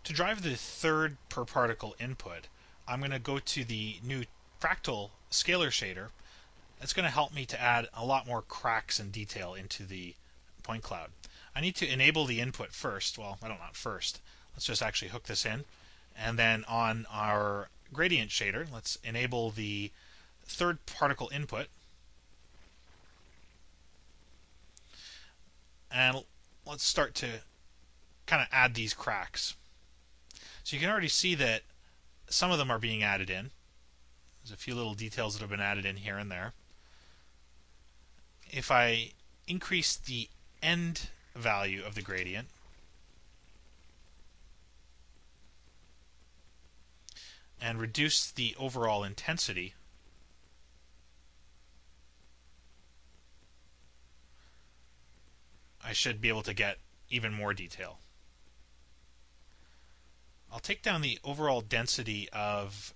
To drive the third per particle input, I'm going to go to the new Fractal Scalar shader. That's going to help me to add a lot more cracks and detail into the point cloud. I need to enable the input first. Well, I don't know, not first. Let's just actually hook this in. And then on our gradient shader, let's enable the third particle input. And let's start to kind of add these cracks. So you can already see that some of them are being added in. There's a few little details that have been added in here and there. If I increase the end value of the gradient, and reduce the overall intensity, I should be able to get even more detail. I'll take down the overall density of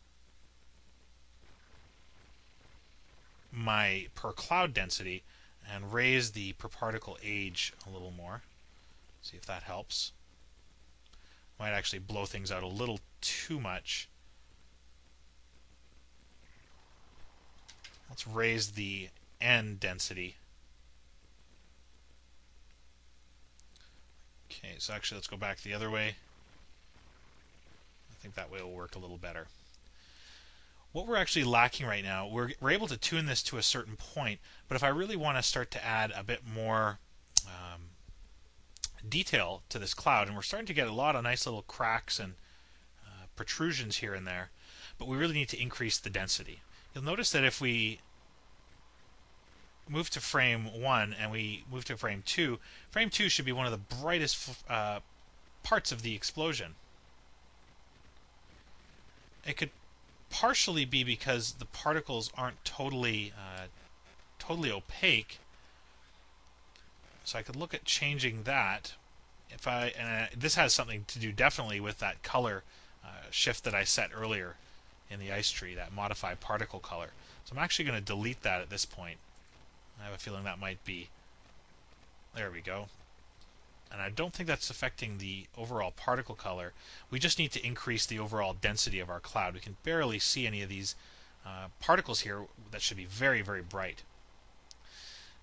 my per cloud density and raise the per particle age a little more. See if that helps. Might actually blow things out a little too much. Let's raise the end density. Okay, so actually let's go back the other way. I think that way will work a little better. What we're actually lacking right now, we're able to tune this to a certain point, but if I really want to start to add a bit more detail to this cloud, and we're starting to get a lot of nice little cracks and protrusions here and there, but we really need to increase the density. You'll notice that if we move to frame 1 and we move to frame 2 should be one of the brightest parts of the explosion. It could partially be because the particles aren't totally opaque. So I could look at changing that. If this has something to do definitely with that color shift that I set earlier in the ice tree, that modify particle color. So I'm actually going to delete that at this point. I have a feeling that might be... There we go. And I don't think that's affecting the overall particle color. We just need to increase the overall density of our cloud. We can barely see any of these particles here that should be very, very bright.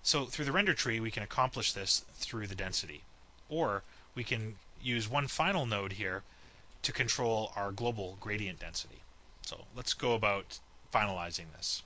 So through the render tree, we can accomplish this through the density. Or we can use one final node here to control our global gradient density. So let's go about finalizing this.